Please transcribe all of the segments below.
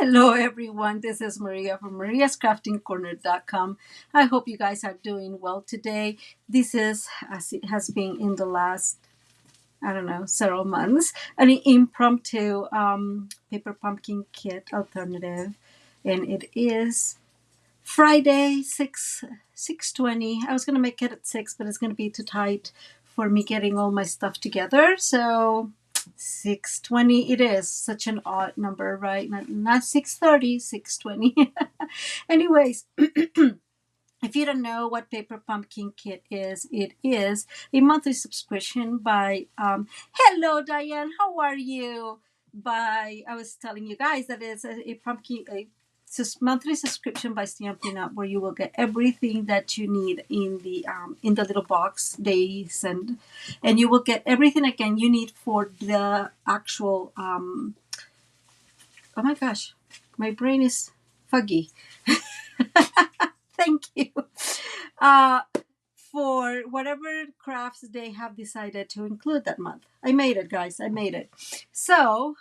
Hello, everyone. This is Maria from mariascraftingcorner.com. I hope you guys are doing well today. This is, as it has been in the last, I don't know, several months, an impromptu paper pumpkin kit alternative. And it is Friday, 6:20. I was going to make it at 6, but it's going to be too tight for me getting all my stuff together. So 6:20 it is. Such an odd number, right? Not 6:30, 6:20. Anyways, if you don't know what Paper Pumpkin Kit is, it is a monthly subscription by hello Diane, how are you? I was telling you guys that it's a monthly subscription by Stampin'Up, where you will get everything that you need in the little box they send, and you will get everything again you need for the actual. Oh my gosh, my brain is foggy. Thank you. Uh, for whatever crafts they have decided to include that month. I made it, guys. I made it. So,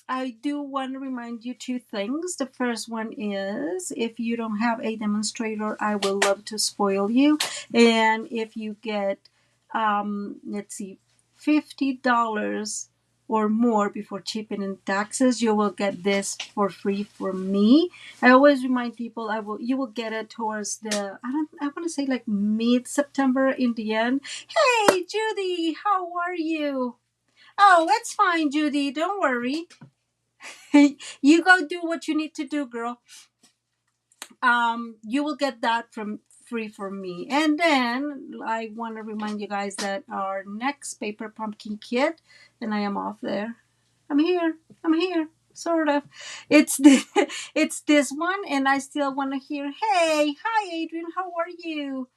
I do want to remind you two things. The first one is if you don't have a demonstrator, I will love to spoil you. And if you get, let's see, $50 or more before shipping and taxes, you will get this for free from me. I always remind people you will get it towards I want to say like mid-September in the end. Hey Judy, how are you? Oh, it's fine, Judy. Don't worry. You go do what you need to do, girl. You will get that from free from me. And then I want to remind you guys that our next paper pumpkin kit, and I am off there. I'm here. Sort of. It's this one, and I still want to hear. Hey, hi, Adrian. How are you?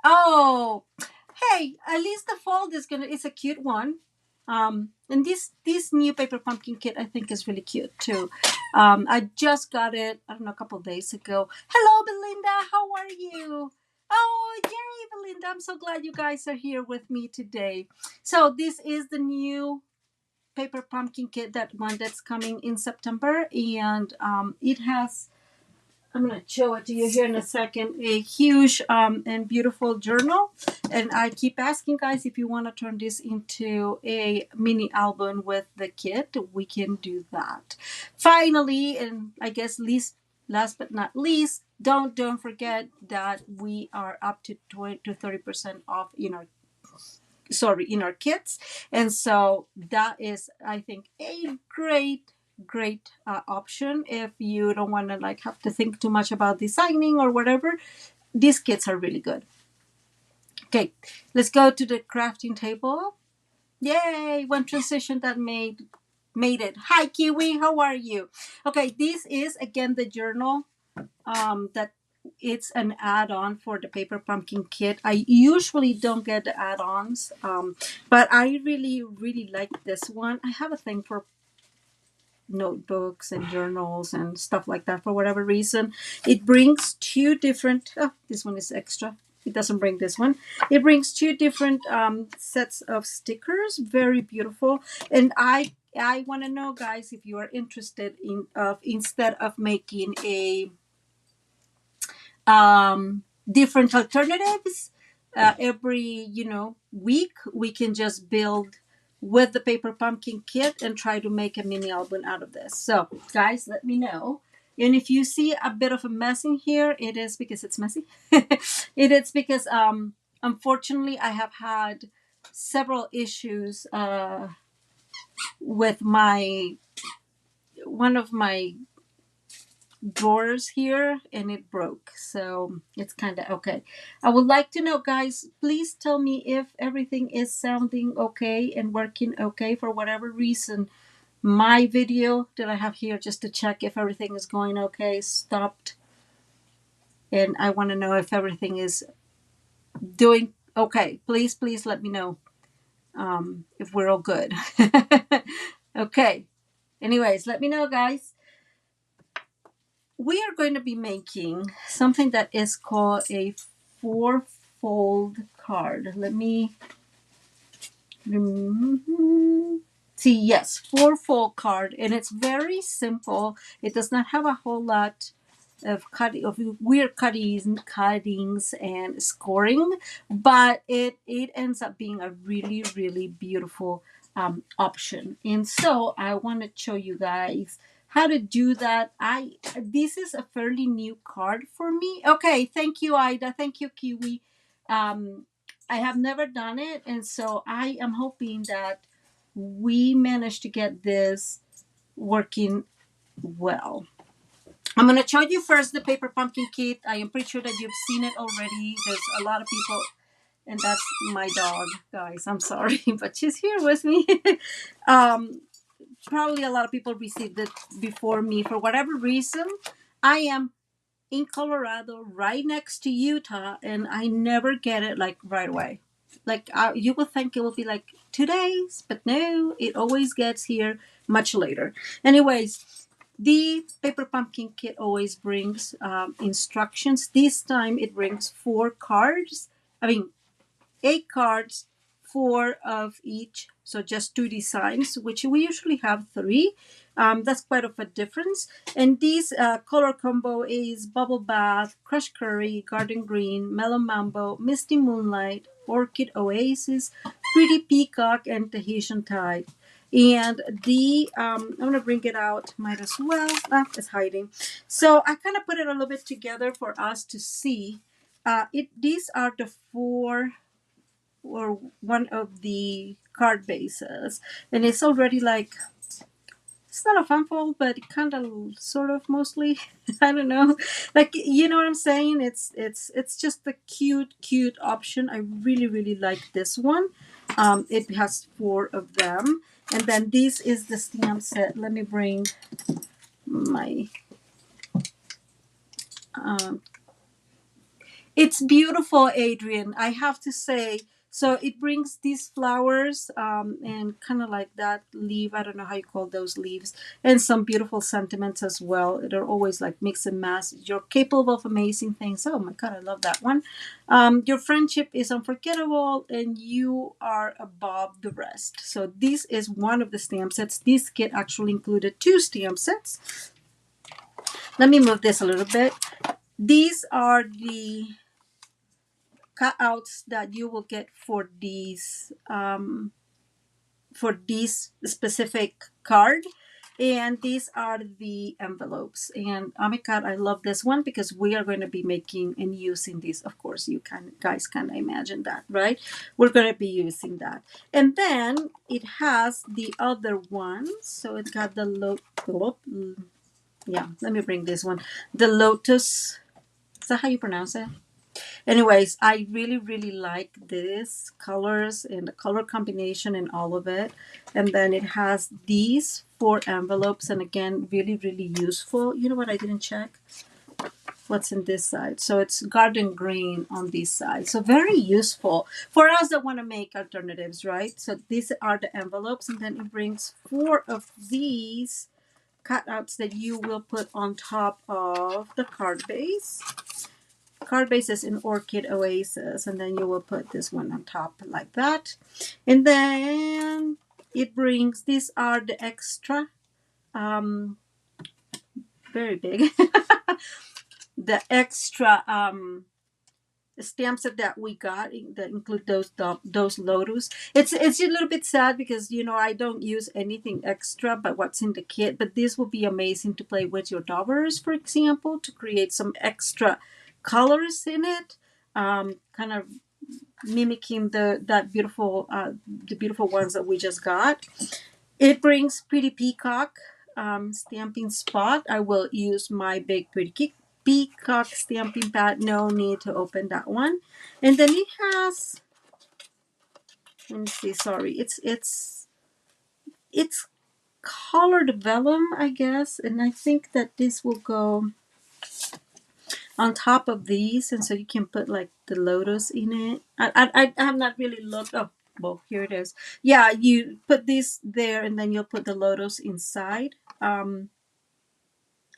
Oh, hey. At least the fold is a cute one. And this new paper pumpkin kit I think is really cute too. I just got it, I don't know, a couple of days ago. Hello, Belinda. How are you? Oh, yay, Belinda. I'm so glad you guys are here with me today. So this is the new paper pumpkin kit, that one that's coming in September, and it has, I'm going to show it to you here in a second, a huge and beautiful journal. And I keep asking guys, if you want to turn this into a mini album with the kit, we can do that. Finally, and I guess last but not least, don't forget that we are up to 20 to 30% off in our kits. And so that is, I think, a great option if you don't want to like have to think too much about designing or whatever. These kits are really good. Okay, let's go to the crafting table. Yay, one transition that made it. Hi Kiwi, how are you? Okay, this is again the journal that it's an add-on for the paper pumpkin kit. I usually don't get the add-ons, but I really like this one. I have a thing for notebooks and journals and stuff like that for whatever reason. It brings two different, this one is extra. It doesn't bring this one. It brings two different sets of stickers. Very beautiful. And I want to know, guys, if you are interested in instead of making a different alternatives every week, we can just build with the paper pumpkin kit and try to make a mini album out of this. So guys, let me know. And if you see a bit of a mess in here, it is because it's messy. It is because unfortunately I have had several issues with one of my drawers here, and it broke, so it's kind of okay. I would like to know, guys, please tell me if everything is sounding okay and working okay. For whatever reason, my video that I have here just to check if everything is going okay stopped, and I want to know if everything is doing okay. Please let me know if we're all good. Okay, anyways, let me know, guys. We are going to be making something that is called a 4-fold card. Let me See, yes, 4-fold card, and it's very simple. It does not have a whole lot of weird cuttings and scoring, but it ends up being a really really beautiful option. And so I want to show you guys how to do that. This is a fairly new card for me. Okay, thank you, Ida. Thank you, Kiwi. I have never done it, and so I am hoping that we managed to get this working well. I'm going to show you first the paper pumpkin kit. I am pretty sure that you've seen it already. There's a lot of people, and that's my dog, guys. I'm sorry, but she's here with me. Probably a lot of people received it before me. For whatever reason, I am in Colorado, right next to Utah, and I never get it like right away. Like you would think it will be like 2 days, but no, it always gets here much later. Anyways, the paper pumpkin kit always brings instructions. This time it brings 4 cards. I mean, 8 cards, 4 of each. So just 2 designs, which we usually have 3. That's quite of a difference. And this color combo is Bubble Bath, Crushed Curry, Garden Green, Mellow Mambo, Misty Moonlight, Orchid Oasis, Pretty Peacock, and Tahitian Tide. And I'm going to bring it out, might as well. It's hiding. So I kind of put it a little bit together for us to see. These are the 4 or one of the card bases, and it's already like, it's not a fun fold, but kind of sort of mostly. I don't know, like, you know what I'm saying. It's just a cute option. I really really like this one. It has 4 of them, and then this is the stamp set. Let me bring my it's beautiful, Adrian, I have to say. So it brings these flowers and kind of like that leaf. I don't know how you call those leaves. And some beautiful sentiments as well. They're always like mix and match. You're capable of amazing things. Oh my God, I love that one. Your friendship is unforgettable and you are above the rest. So this is one of the stamp sets. This kit actually included 2 stamp sets. Let me move this a little bit. These are the cutouts that you will get for these specific card, and these are the envelopes. And oh my God, I love this one because we are going to be making and using this. Of course, you guys can imagine that, right? We're going to be using that. And then it has the other ones. So it's got the let me bring this one, the lotus. Is that how you pronounce it? Anyways, I really really like this colors and the color combination and all of it. And then it has these 4 envelopes, and again, really really useful. You know what, I didn't check what's in this side. So it's garden green on this side, so very useful for us that want to make alternatives, right? So these are the envelopes, and then it brings 4 of these cutouts that you will put on top of the card base. Card bases in Orchid Oasis, and then you will put this one on top like that. And then it brings, these are the extra very big the extra stamp set that we got that include those lotus. It's a little bit sad because, you know, I don't use anything extra but what's in the kit, but this will be amazing to play with your daughters, for example, to create some extra colors in it, kind of mimicking the beautiful ones that we just got. It brings Pretty Peacock stamping spot. I will use my big Pretty Peacock stamping pad. No need to open that one. And then it has, let me see, sorry, it's colored vellum, I guess, and I think that this will go on top of these, and so you can put like the lotus in it. I have not really looked. Oh, well, here it is. Yeah, you put this there, and then you'll put the lotus inside.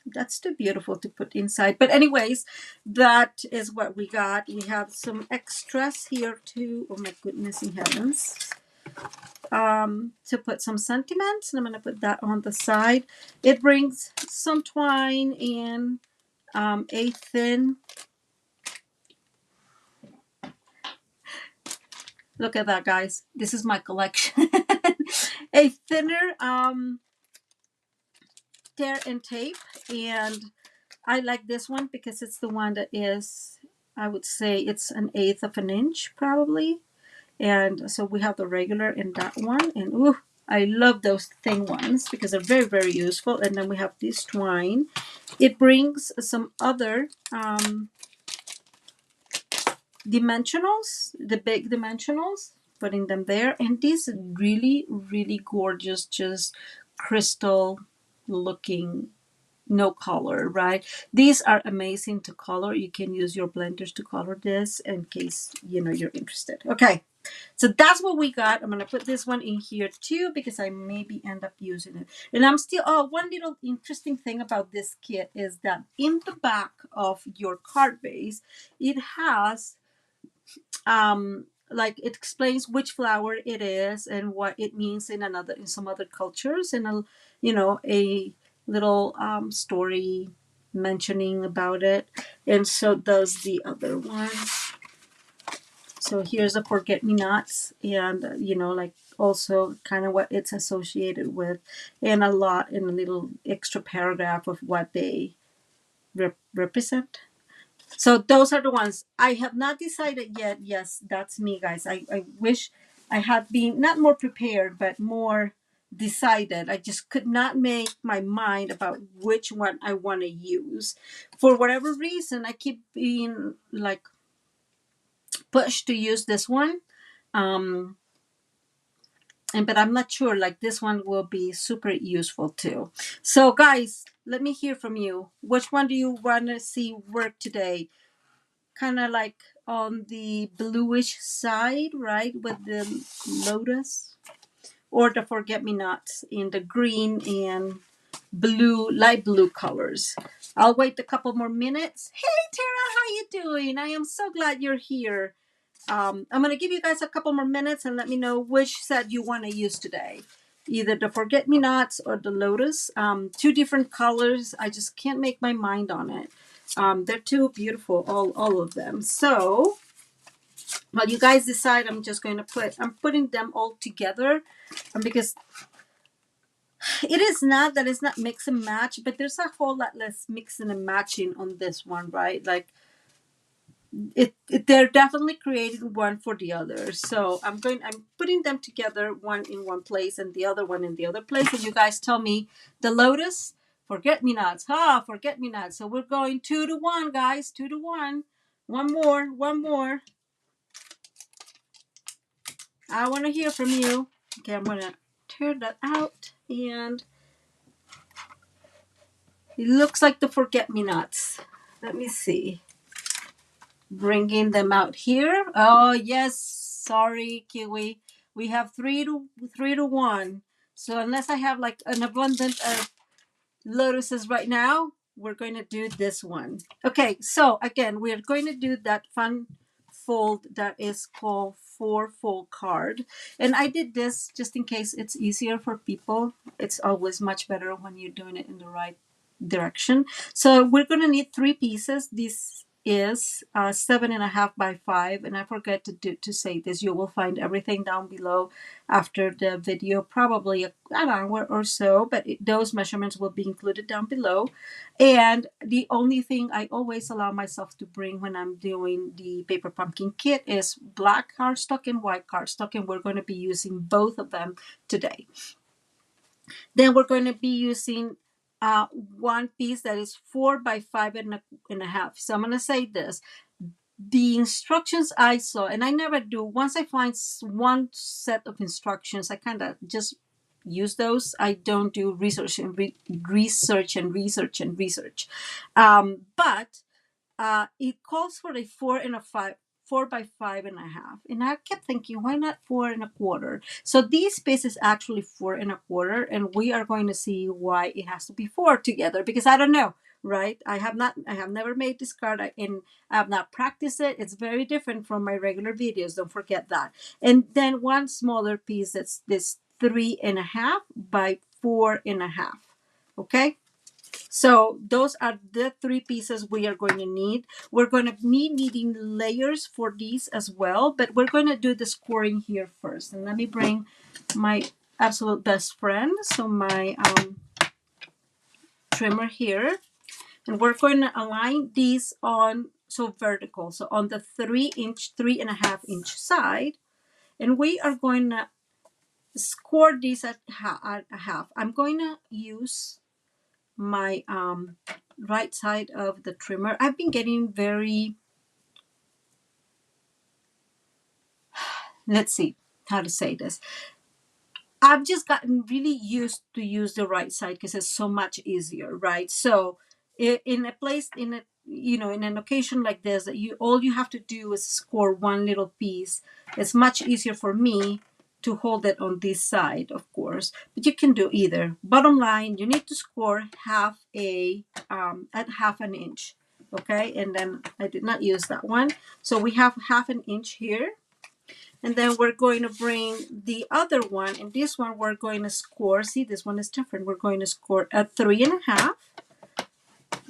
That's too beautiful to put inside. But anyways, that is what we got. We have some extras here too. Oh my goodness in heavens. to put some sentiments, and I'm going to put that on the side. It brings some twine and a thin, look at that, guys. This is my collection. A thinner tear and tape, and I like this one because it's the one that is, I would say it's an eighth of an inch probably. And so we have the regular and that one, and ooh, I love those thin ones because they're very, very useful. And then we have this twine. It brings some other dimensionals, the big dimensionals, putting them there. And these really, really gorgeous, just crystal looking, no color, right? These are amazing to color. You can use your blenders to color this in case, you know, you're interested. Okay. So that's what we got. I'm going to put this one in here too because I maybe end up using it. And I'm still, oh, one little interesting thing about this kit is that in the back of your card base, it has, like it explains which flower it is and what it means in some other cultures, and a little story mentioning about it. And so does the other one. So here's the forget-me-nots, and like also kind of what it's associated with, and a lot in a little extra paragraph of what they represent. So those are the ones. I have not decided yet. Yes, that's me, guys. I wish I had been not more prepared, but more decided. I just could not make my mind about which one I want to use. For whatever reason, I keep being like pushed to use this one. But I'm not sure, like this one will be super useful too. So guys, let me hear from you. Which one do you want to see work today? Kind of like on the bluish side, right? With the lotus, or the forget-me-nots in the green and blue, light blue colors. I'll wait a couple more minutes. Hey Tara, how you doing? I am so glad you're here. I'm going to give you guys a couple more minutes and let me know which set you want to use today. Either the forget-me-nots or the lotus. Two different colors. I just can't make my mind on it. They're too beautiful, all of them. So while you guys decide, I'm putting them all together because it is not that it's not mix and match, but there's a whole lot less mixing and matching on this one, right? Like they're definitely creating one for the other. So I'm putting them together, one in one place and the other one in the other place. And you guys tell me the lotus, forget-me-nots, forget-me-nots. So we're going 2-1, guys, 2-1. One more. I want to hear from you. Okay, I'm gonna tear that out, and it looks like the forget-me-nots. Let me see. Bringing them out here. Oh yes, sorry, Kiwi. We have 3-1. So unless I have like an abundance of lotuses right now, we're going to do this one. Okay, so again, we're going to do that fun fold that is called 4-fold card. And I did this just in case it's easier for people. It's always much better when you're doing it in the right direction. So we're going to need 3 pieces. This is 7.5 by 5, and I forget to say this. You will find everything down below after the video, probably an hour or so, but those measurements will be included down below. And the only thing I always allow myself to bring when I'm doing the paper pumpkin kit is black cardstock and white cardstock, and we're going to be using both of them today. Then we're going to be using one piece that is 4 by 5.5. So I'm going to say this. The instructions I saw, and I never do, once I find one set of instructions, I kind of just use those. I don't do research. But it calls for a 4 by 5.5, and I kept thinking, why not 4.25? So this piece is actually 4.25, and we are going to see why it has to be 4 together, because I don't know. right? I have never made this card, and I have not practiced it. It's very different from my regular videos. Don't forget that. And then one smaller piece that's this 3.5 by 4.5. Okay. So those are the three pieces we are going to need. We're going to be needing layers for these as well, but we're going to do the scoring here first. And let me bring my absolute best friend. So my trimmer here. And we're going to align these on, so vertical, so on the 3-inch, 3.5-inch side. And we are going to score these at half. I'm going to use my right side of the trimmer. I've been getting very, let's see how to say this. I've just gotten really used to use the right side because it's so much easier, right? So in a place, in a, you know, in an occasion like this, that you, all you have to do is score one little piece. It's much easier for me to hold it on this side, of course, but you can do either. Bottom line, you need to score half at half an inch. Okay, and then I did not use that one. So we have half an inch here. And then we're going to bring the other one, and this one we're going to score. See, this one is different. We're going to score at 3.5.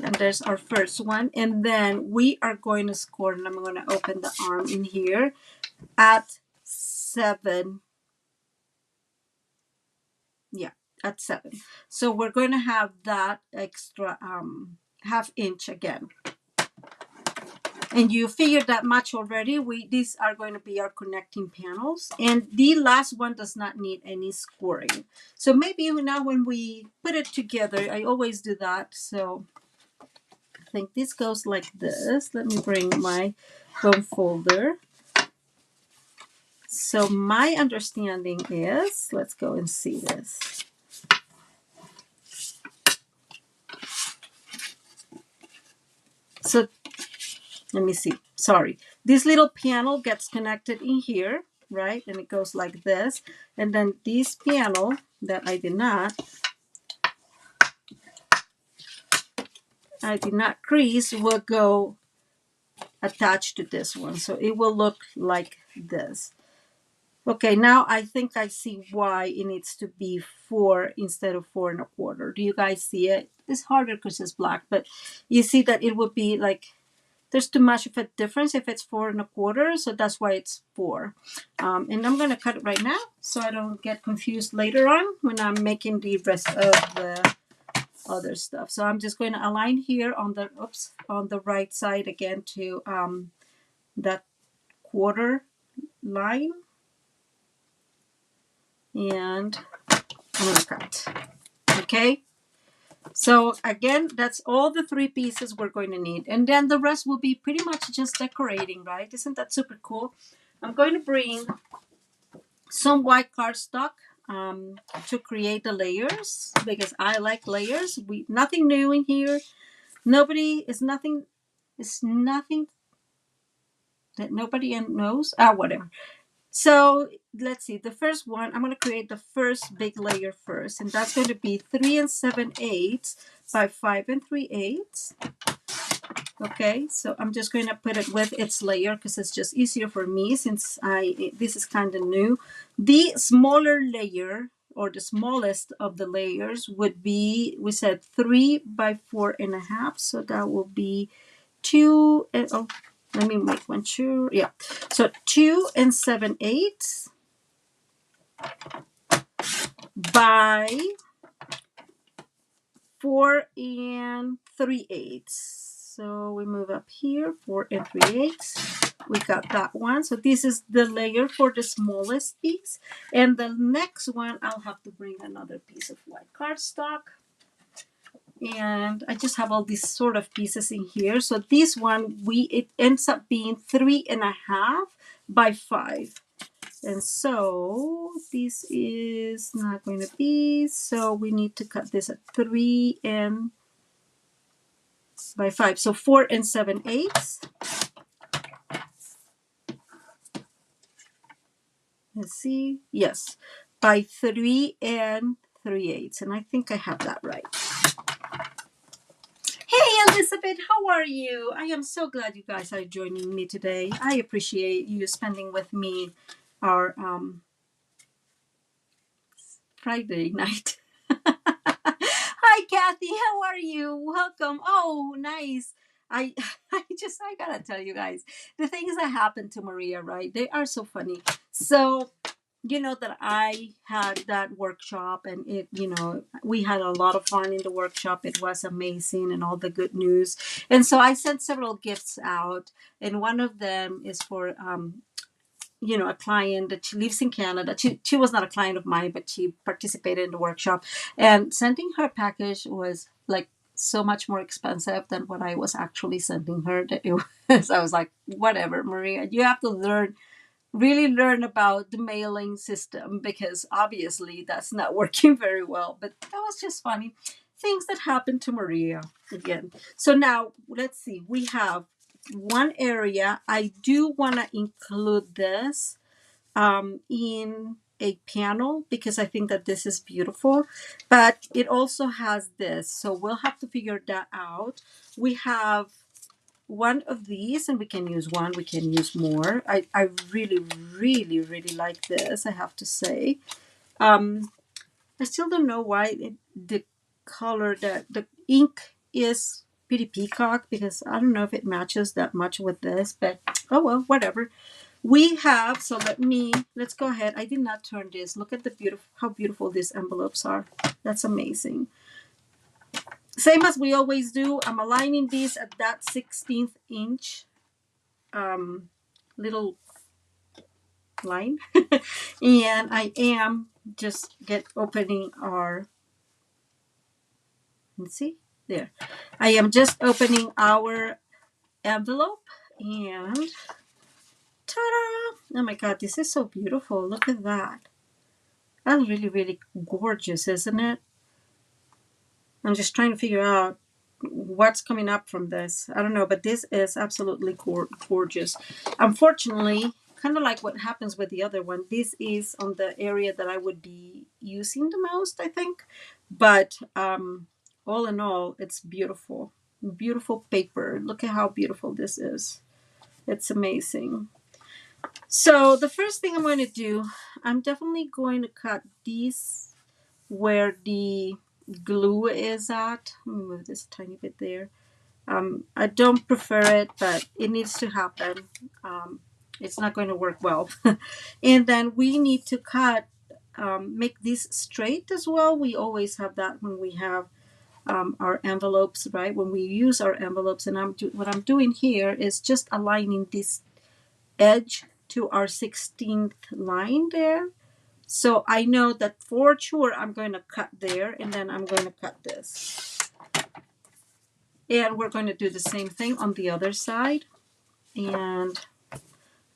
And there's our first one. And then we are going to score, and I'm going to open the arm in here, at 7. Yeah, at 7. So we're going to have that extra half inch again. And you figured that much already. These are going to be our connecting panels. And the last one does not need any scoring. So maybe now when we put it together, I always do that. So I think this goes like this. Let me bring my foam folder. So my understanding is, let's go and see this. So let me see. Sorry. This little panel gets connected in here, right? And it goes like this. And then this panel that I did not crease will go attached to this one. So it will look like this. Okay, now I think I see why it needs to be 4 instead of 4.25. Do you guys see it? It's harder because it's black, but you see that it would be like, there's too much of a difference if it's 4.25, so that's why it's 4. And I'm going to cut it right now so I don't get confused later on when I'm making the rest of the other stuff. So I'm just going to align here on the on the right side again to that quarter line, and I'm going to cut. Okay. So again, that's all the 3 pieces we're going to need. And then the rest will be pretty much just decorating, right? Isn't that super cool? I'm going to bring some white cardstock to create the layers because I like layers. Nothing new in here. It's nothing that nobody knows. Whatever. So let's see. The first one, I'm going to create the first big layer first, and that's going to be 3 7/8 by 5 3/8. Okay, so I'm just going to put it with its layer because it's just easier for me since this is kind of new. The smaller layer, or the smallest of the layers, would be, we said 3 by 4.5. So that will be 2 and let me make one sure. Yeah. So 2 7/8 by 4 3/8. So we move up here, 4 3/8. We got that one. So this is the layer for the smallest piece. And the next one, I'll have to bring another piece of white cardstock. And I just have all these sort of pieces in here. So this one, it ends up being 3.5 by 5. And so this is not going to be, so we need to cut this at 3 by 5. So 4 7/8. Let's see. Yes, by 3 3/8. And I think I have that right. Hi, Elizabeth. How are you? I am so glad you guys are joining me today. I appreciate you spending with me our Friday night. Hi, Kathy. How are you? Welcome. Oh, nice. I I gotta tell you guys the things that happened to Maria, right? They are so funny. So you know that I had that workshop and we had a lot of fun in the workshop. It was amazing and all the good news. And so I sent several gifts out, and one of them is for a client that she lives in Canada. She was not a client of mine, but she participated in the workshop. And sending her package was like so much more expensive than what I was actually sending her. That it was, I was like, whatever, Maria, you have to really learn about the mailing system, because obviously that's not working very well. But that was just funny. Things that happened to Maria again. So now let's see. We have one area. I do want to include this in a panel because I think that this is beautiful, but it also has this. So we'll have to figure that out. We have one of these, and we can use one, we can use more. I really, really, really like this, I have to say. I still don't know why the color, that the ink is pretty peacock, because I don't know if it matches that much with this, but oh well, whatever. We have, so let's go ahead. I did not turn this. Look at the how beautiful these envelopes are. That's amazing. Same as we always do, I'm aligning these at that 16th inch little line. And I am just opening our, let's see, there. I am just opening our envelope, and ta-da! Oh my God, this is so beautiful. Look at that. That's really, really gorgeous, isn't it? I'm just trying to figure out what's coming up from this. I don't know, but this is absolutely gorgeous. Unfortunately, kind of like what happens with the other one, this is on the area that I would be using the most, I think. But all in all, it's beautiful. Beautiful paper. Look at how beautiful this is. It's amazing. So the first thing I'm going to do, I'm definitely going to cut these where the glue is at. Let me move this a tiny bit there. I don't prefer it, but it needs to happen. It's not going to work well. And then we need to cut, make this straight as well. We always have that when we have our envelopes, right? When we use our envelopes, and what I'm doing here is just aligning this edge to our 16th line there. So I know that for sure I'm going to cut there, and then I'm going to cut this. And we're going to do the same thing on the other side. And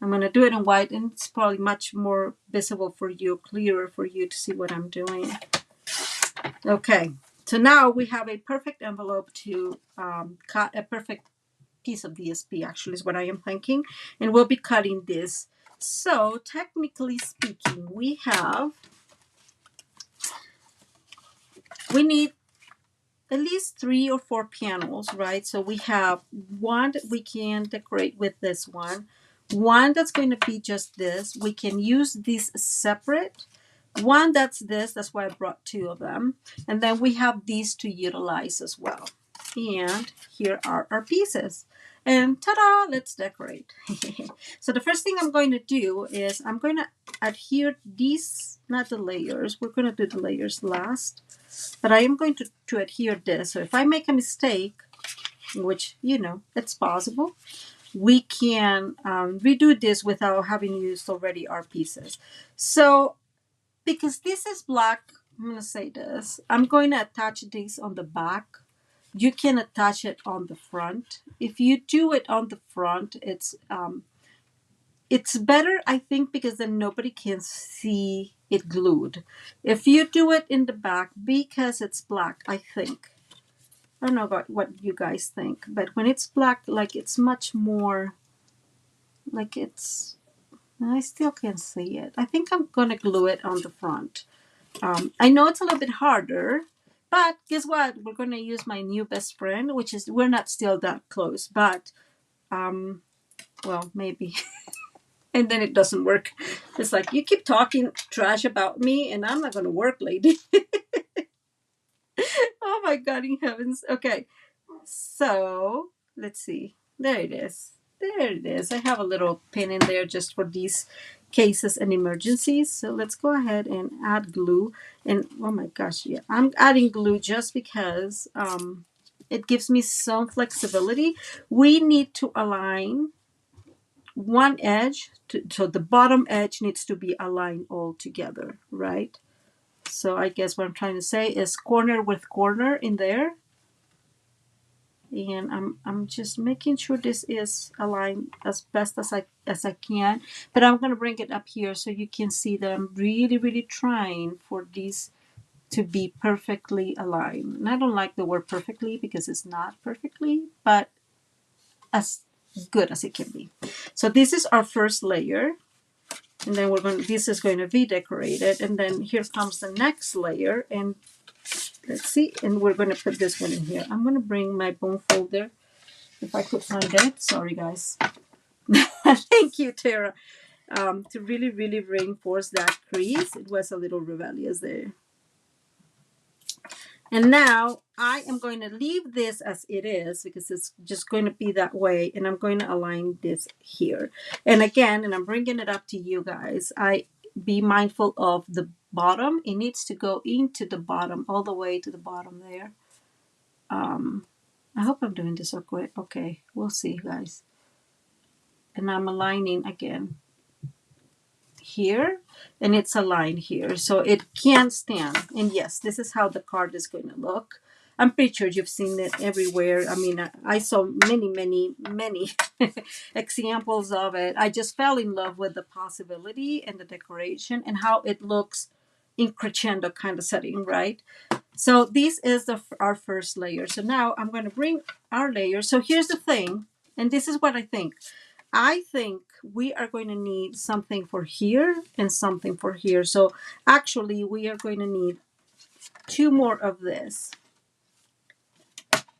I'm going to do it in white, and it's probably much more visible for you, clearer for you to see what I'm doing. Okay, so now we have a perfect envelope to cut, a perfect piece of DSP, actually, is what I am thinking. And we'll be cutting this. So technically speaking, we need at least 3 or 4 panels, right? So we have one that we can decorate with this one that's going to be just this. We can use this separate. One that's this, that's why I brought 2 of them. And then we have these to utilize as well. And here are our pieces. And ta-da, let's decorate. So the first thing I'm going to do is I'm going to adhere these, not the layers. We're going to do the layers last. But I am going to adhere this. So if I make a mistake, which, it's possible, we can redo this without having used already our pieces. So because this is black, I'm going to say this. I'm going to attach this on the back. You can attach it on the front. If you do it on the front, it's better, I think, because then nobody can see it glued. If you do it in the back, because it's black, I think. I don't know about what you guys think, but when it's black, like it's much more, like I still can't see it. I think I'm going to glue it on the front. I know it's a little bit harder But guess what? We're going to use my new best friend, which is, we're not still that close, but, well, maybe. And then it doesn't work. It's like, you keep talking trash about me and I'm not going to work, lady. Oh my God in heavens. Okay. So let's see. There it is. There it is. I have a little pin in there just for these cases and emergencies. So let's go ahead and add glue. And oh my gosh, yeah, I'm adding glue just because it gives me some flexibility. We need to align one edge, so the bottom edge needs to be aligned all together, right? So I guess what I'm trying to say is corner with corner in there. And I'm just making sure this is aligned as best as I can. But I'm gonna bring it up here so you can see that I'm really trying for these to be perfectly aligned. And I don't like the word perfectly because it's not perfectly, but as good as it can be. So this is our first layer. And then this is going to be decorated. And then here comes the next layer. And let's see. And we're going to put this one in here. I'm going to bring my bone folder if I could find it. Sorry, guys. Thank you, Tara. To really reinforce that crease. It was a little rebellious there. And now I am going to leave this as it is because it's just going to be that way. And I'm going to align this here. And again, and I'm bringing it up to you guys, be mindful of the bottom. It needs to go into the bottom, all the way to the bottom there. I hope I'm doing this okay. Okay, we'll see, guys. And I'm aligning again here, and it's aligned here, so it can stand. And yes, this is how the card is going to look. I'm pretty sure you've seen it everywhere. I mean, I saw many examples of it. I just fell in love with the possibility and the decoration and how it looks in crescendo kind of setting, right? So this is our first layer. So now I'm going to bring our layer. So here's the thing, and this is what I think. I think we are going to need something for here and something for here. So actually we are going to need two more of this.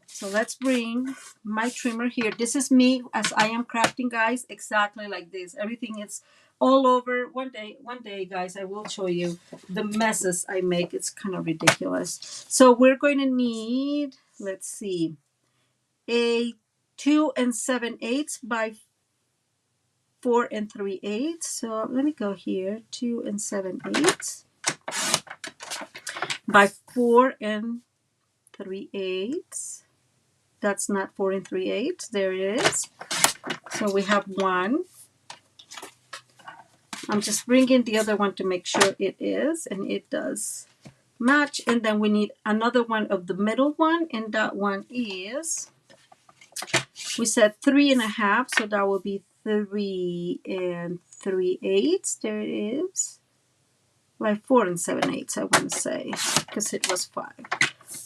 So let's bring my trimmer here. This is me as I am crafting, guys, exactly like this. Everything is all over. One day, guys, I will show you the messes I make. It's kind of ridiculous. So we're going to need, let's see, a 2 7/8 by 4 3/8. So let me go here, 2 7/8 by 4 3/8. That's not 4 3/8. There it is. So we have one. I'm just bringing the other one to make sure it is, and it does match. And then we need another one of the middle one, and that one is, we said 3.5, so that will be 3 3/8. There it is. Like 4 7/8, I want to say, because it was 5.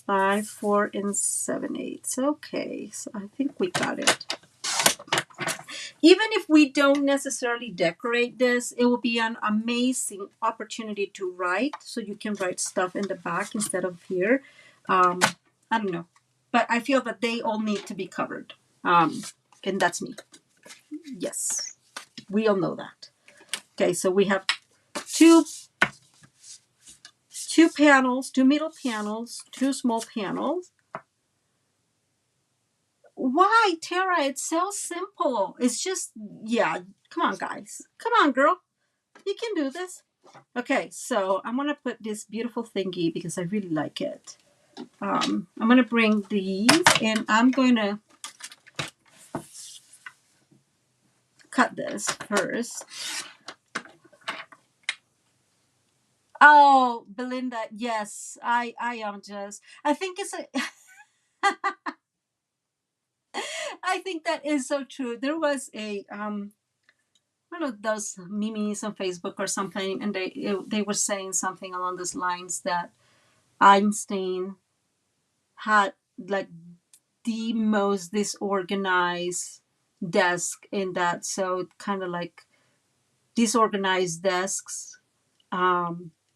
5, 4 7/8. Okay, so I think we got it. Even if we don't necessarily decorate this, it will be an amazing opportunity to write. So you can write stuff in the back instead of here. I don't know, but I feel that they all need to be covered. And that's me. Yes, we all know that. Okay, so we have two panels, two middle panels, two small panels. Why, Tara? It's so simple. It's just, yeah, come on, guys. Come on, girl. You can do this. Okay, so I'm going to put this beautiful thingy because I really like it. I'm going to bring these, and I'm going to cut this first. Oh, Belinda, yes, I am just, I think it's a, I think that is so true. There was a, one of those memes on Facebook or something, and they were saying something along those lines that Einstein had like the most disorganized desk in that. So kind of like disorganized desks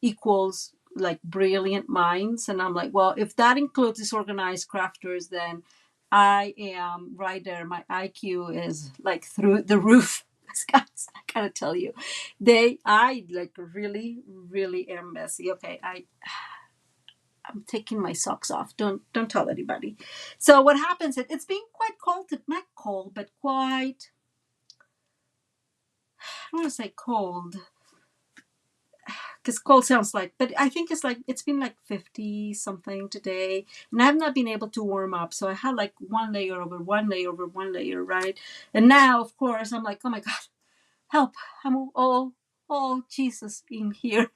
equals like brilliant minds. And I'm like, well, if that includes disorganized crafters, then I am right there. My IQ is like through the roof. Guys, I gotta tell you, I like really, really am messy. Okay, I'm taking my socks off. Don't tell anybody. So what happens? It's been quite cold, not cold, but quite. I don't want to say cold because cold sounds like, but I think it's like it's been like 50 something today, and I've not been able to warm up. So I had like one layer over one layer over one layer, right? And now, of course, I'm like, oh my god, help! I'm all Jesus in here.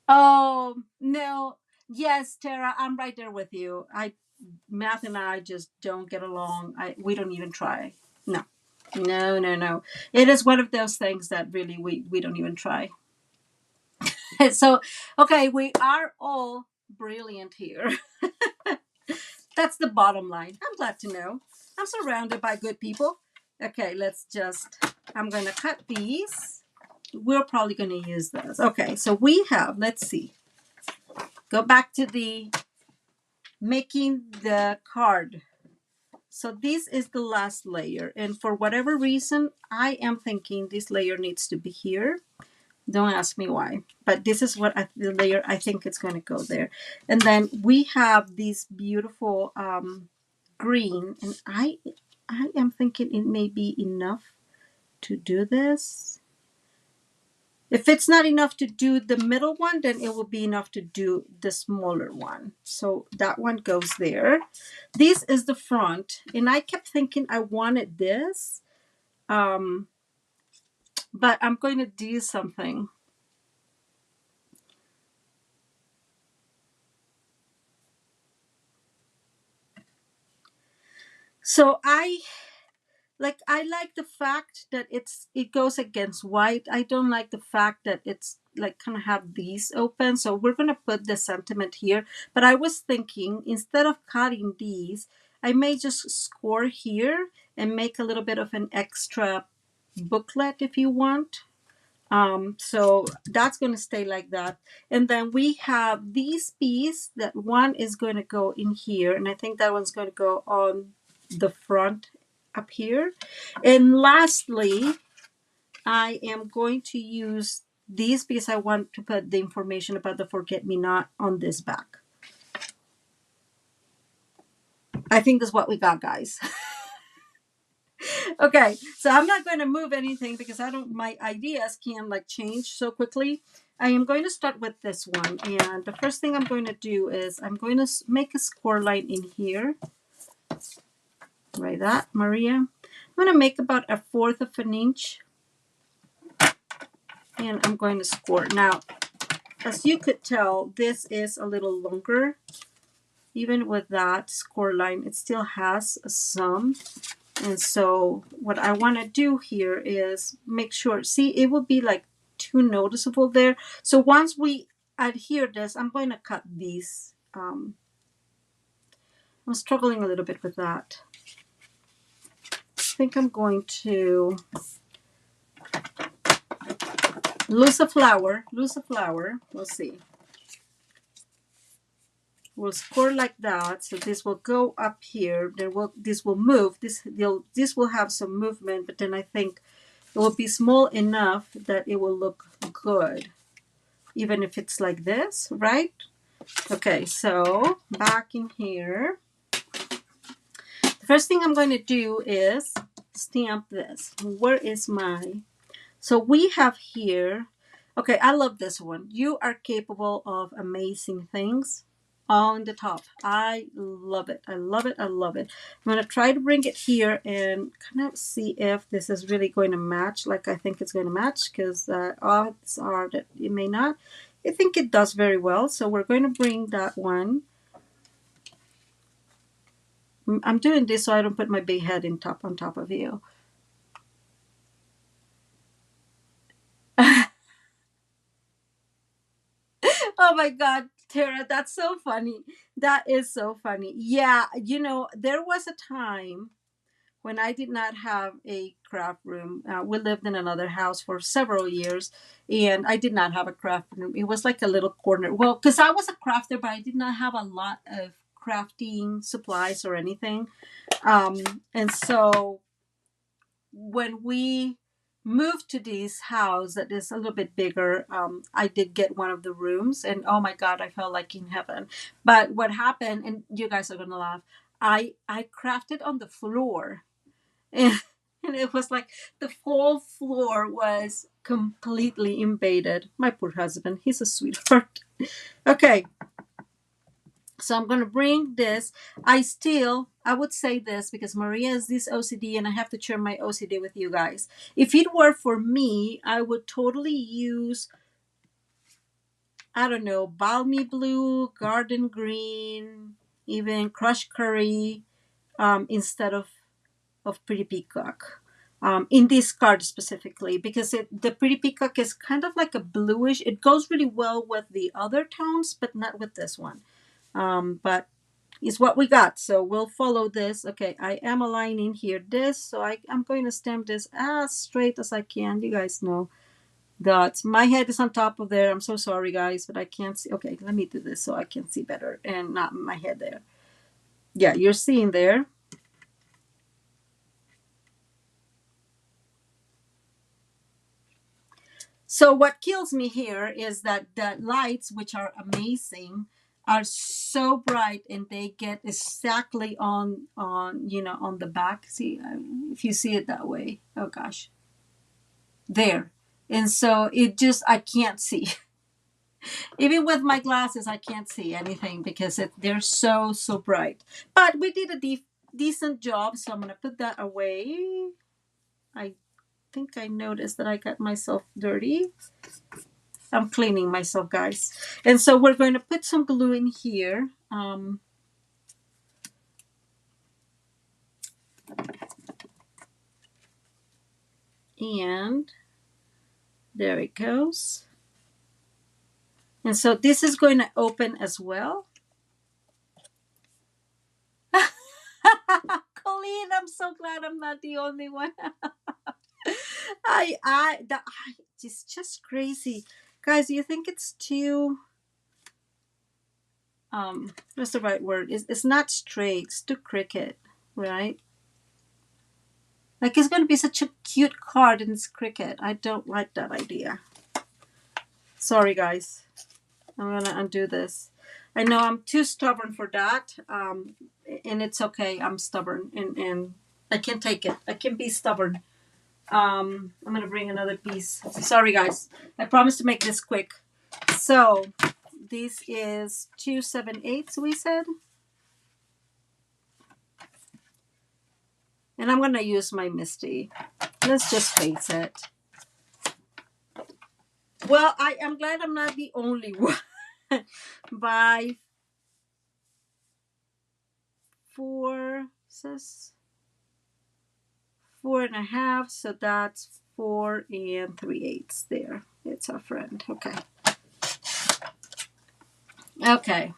Oh no, yes, Tara, I'm right there with you. Math and I just don't get along. We don't even try. No, no, no, no. It is one of those things that really we don't even try. So, okay, we are all brilliant here. That's the bottom line. I'm glad to know. I'm surrounded by good people. Okay, I'm going to cut these. We're probably going to use those. Okay, so we have, let's see. Go back to the making the card. So this is the last layer. And for whatever reason, I am thinking this layer needs to be here. Don't ask me why, but this is the layer I think it's going to go there. And then we have this beautiful green, and I am thinking it may be enough to do this. If it's not enough to do the middle one, then it will be enough to do the smaller one. So that one goes there. This is the front, and I kept thinking I wanted this, but I'm going to do something. So I like the fact that it goes against white. I don't like the fact that it's like kind of have these open. So we're gonna put the sentiment here. But I was thinking instead of cutting these, I may just score here and make a little bit of an extra booklet if you want. So that's going to stay like that. And then we have these pieces that one is going to go in here, and I think that one's going to go on the front up here. And lastly, I am going to use these because I want to put the information about the forget me not on this back. I think that's what we got, guys. Okay, so I'm not going to move anything because my ideas can like change so quickly. I am going to start with this one, and the first thing I'm going to do is I'm going to make a score line in here. Right, that, Maria. I'm going to make about 1/4 of an inch, and I'm going to score. Now, as you could tell, this is a little longer. Even with that score line, it still has some. And so what I want to do here is make sure, see, it will be like too noticeable there. So once we adhere this, I'm going to cut these. I'm struggling a little bit with that. I think I'm going to lose a flower. We'll see. We'll score like that. So this will go up here. This will move. This will have some movement, but then I think it will be small enough that it will look good, even if it's like this, right? Okay, so back in here. The first thing I'm going to do is stamp this. Where is my... So we have here... Okay, I love this one. You are capable of amazing things. On the top. I love it. I love it. I love it. I'm going to try to bring it here and kind of see if this is really going to match like I think it's going to match, because odds are that it may not. I think it does very well. So we're going to bring that one. I'm doing this so I don't put my big head on top of you. Oh my God, Tara, that's so funny. That is so funny. Yeah, there was a time when I did not have a craft room. We lived in another house for several years, and I did not have a craft room. It was like a little corner. Well, because I was a crafter, but I did not have a lot of crafting supplies or anything. And so when we moved to this house that is a little bit bigger, I did get one of the rooms, and oh my god, I felt like in heaven. But what happened, and you guys are gonna laugh, I crafted on the floor, and, and it was like the whole floor was completely invaded. My poor husband, he's a sweetheart. Okay, so I'm going to bring this. I would say this because Maria is this OCD and I have to share my OCD with you guys. If it were for me, I would totally use, I don't know, balmy blue, garden green, even crushed curry, instead of pretty peacock. In this card specifically, because the pretty peacock is kind of like a bluish. It goes really well with the other tones, but not with this one. But it's what we got, so we'll follow this. Okay, I am aligning here this, so I'm going to stamp this as straight as I can. You guys know that my head is on top of there. I'm so sorry guys, but I can't see. Okay, let me do this so I can see better and not my head there. Yeah, you're seeing there. So what kills me here is that the lights, which are amazing, are so bright and they get exactly on on the back. See, if you see it that way. Oh gosh, there. And so it just, I can't see. Even with my glasses, I can't see anything because they're so bright. But we did a decent job, so I'm gonna put that away. I think I noticed that I got myself dirty. I'm cleaning myself, guys. And so we're going to put some glue in here. And there it goes. And so this is going to open as well. Colleen, I'm so glad I'm not the only one. It's just crazy. Guys, do you think it's too, what's the right word? It's not straight, it's too cricket, right? Like it's going to be such a cute card and it's cricket. I don't like that idea. Sorry, guys. I'm going to undo this. I know I'm too stubborn for that. And it's okay. I'm stubborn and I can't take it. I can be stubborn. I'm going to bring another piece. Sorry, guys. I promise to make this quick. So this is 2/7/8, we said. And I'm going to use my Misty. Let's just face it. Well, I am glad I'm not the only one. By 4, says 4.5, so that's 4 3/8 there. It's our friend. Okay. Okay.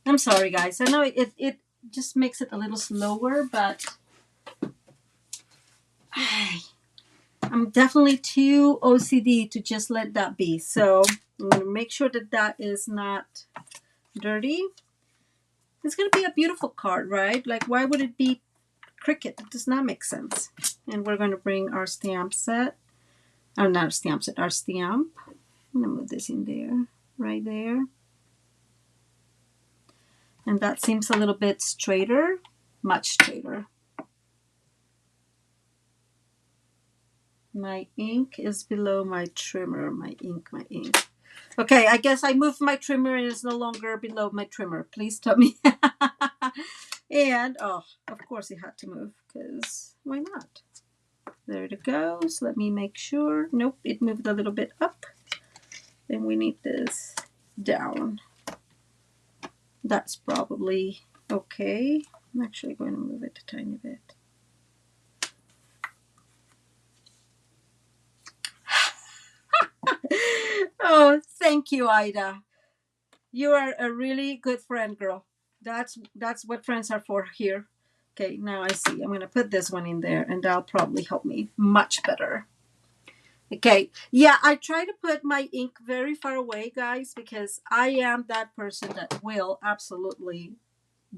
I'm sorry, guys. I know it just makes it a little slower, but I'm definitely too OCD to just let that be. So I'm going to make sure that that is not dirty. It's going to be a beautiful card, right? Like, why would it be cricket? It does not make sense. And we're going to bring our stamp set. Oh, not a stamp set, our stamp. I'm going to move this in there, right there. And that seems a little bit straighter, much straighter. My ink is below my trimmer. My ink. Okay, I guess I moved my trimmer and it's no longer below my trimmer. Please tell me. And, oh, of course it had to move because why not? There it goes. Let me make sure. Nope, it moved a little bit up. Then we need this down. That's probably okay. I'm actually going to move it a tiny bit. Oh, thank you, Ida. You are a really good friend, girl. That's what friends are for here. Okay, now I see. I'm going to put this one in there, and that'll probably help me much better. Okay, yeah, I try to put my ink very far away, guys, because I am that person that will absolutely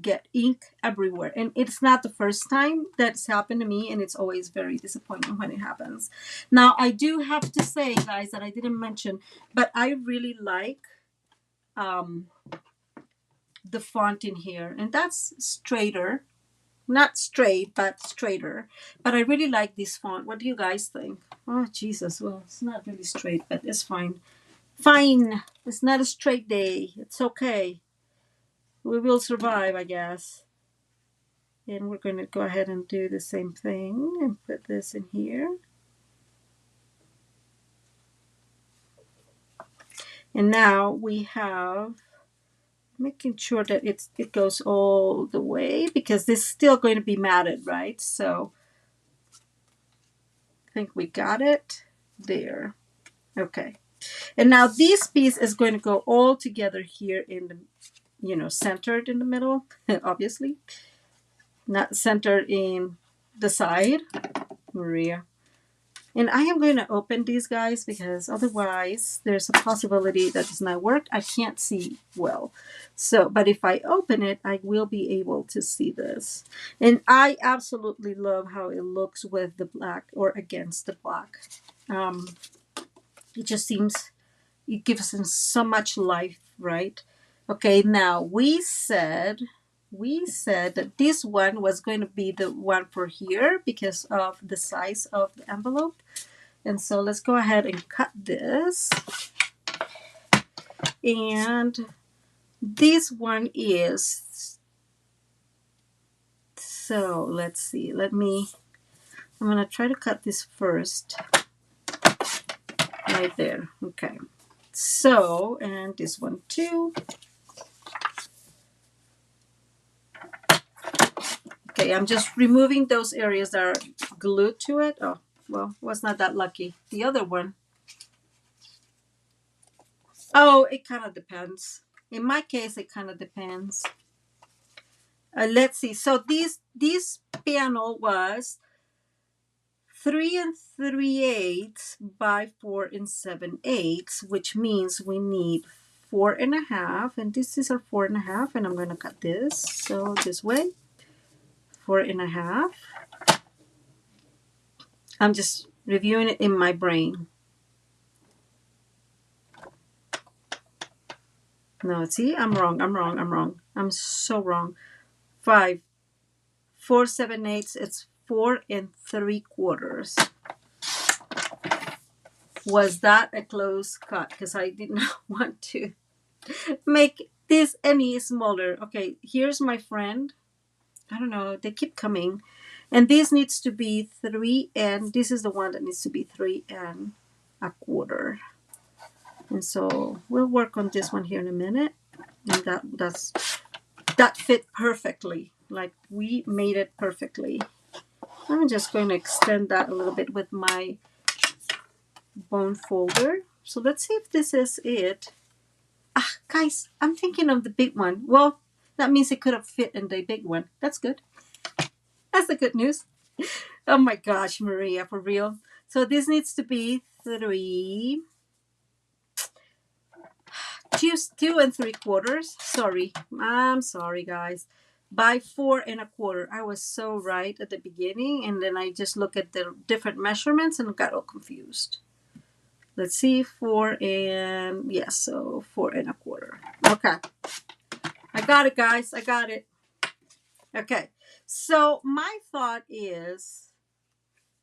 get ink everywhere. And it's not the first time that's happened to me, and it's always very disappointing when it happens. Now, I do have to say, guys, that I didn't mention, but I really like the font in here, and that's straighter. Not straight, but straighter. But I really like this font. What do you guys think? Oh, Jesus. Well, it's not really straight, but it's fine. Fine. It's not a straight day. It's okay. We will survive, I guess. And we're going to go ahead and do the same thing and put this in here. And now we have making sure that it goes all the way, because this is still going to be matted, right? So I think we got it there. Okay. And now this piece is going to go all together here in the, you know, centered in the middle, obviously. Not centered in the side, Maria. And I am going to open these, guys, because otherwise there's a possibility that does not work. I can't see well. So, but if I open it, I will be able to see this. And I absolutely love how it looks with the black or against the black. It just seems, it gives them so much life, right? Okay, now we said that this one was going to be the one for here because of the size of the envelope. And so let's go ahead and cut this. And this one is, so let's see, I'm going to try to cut this first. Right there. Okay. So, and this one too. Okay, I'm just removing those areas that are glued to it. Oh, well, was not that lucky. The other one. Oh, it kind of depends. In my case, it kind of depends. Let's see. So this panel was 3 3/8 by 4 7/8, which means we need 4.5, and this is our 4.5, and I'm going to cut this so this way. 4.5. I'm just reviewing it in my brain. No, see, I'm wrong. I'm so wrong. 5, 4 7/8. It's 4 3/4. Was that a close cut? Because I did not want to make this any smaller. Okay, here's my friend. I don't know. They keep coming. And this needs to be 3, and this is the one that needs to be 3 1/4. And so we'll work on this one here in a minute. And that fit perfectly. Like we made it perfectly. I'm just going to extend that a little bit with my bone folder. So let's see if this is it. Ah, guys, I'm thinking of the big one. Well, that means it could have fit in the big one. That's good. That's the good news. Oh my gosh, Maria, for real. So this needs to be 3, 2 3/4. Sorry, I'm sorry, guys. By 4 1/4. I was so right at the beginning, and then I just look at the different measurements and got all confused. Let's see, 4 and yes, so 4 1/4. Okay, I got it, guys. I got it. Okay, so my thought is,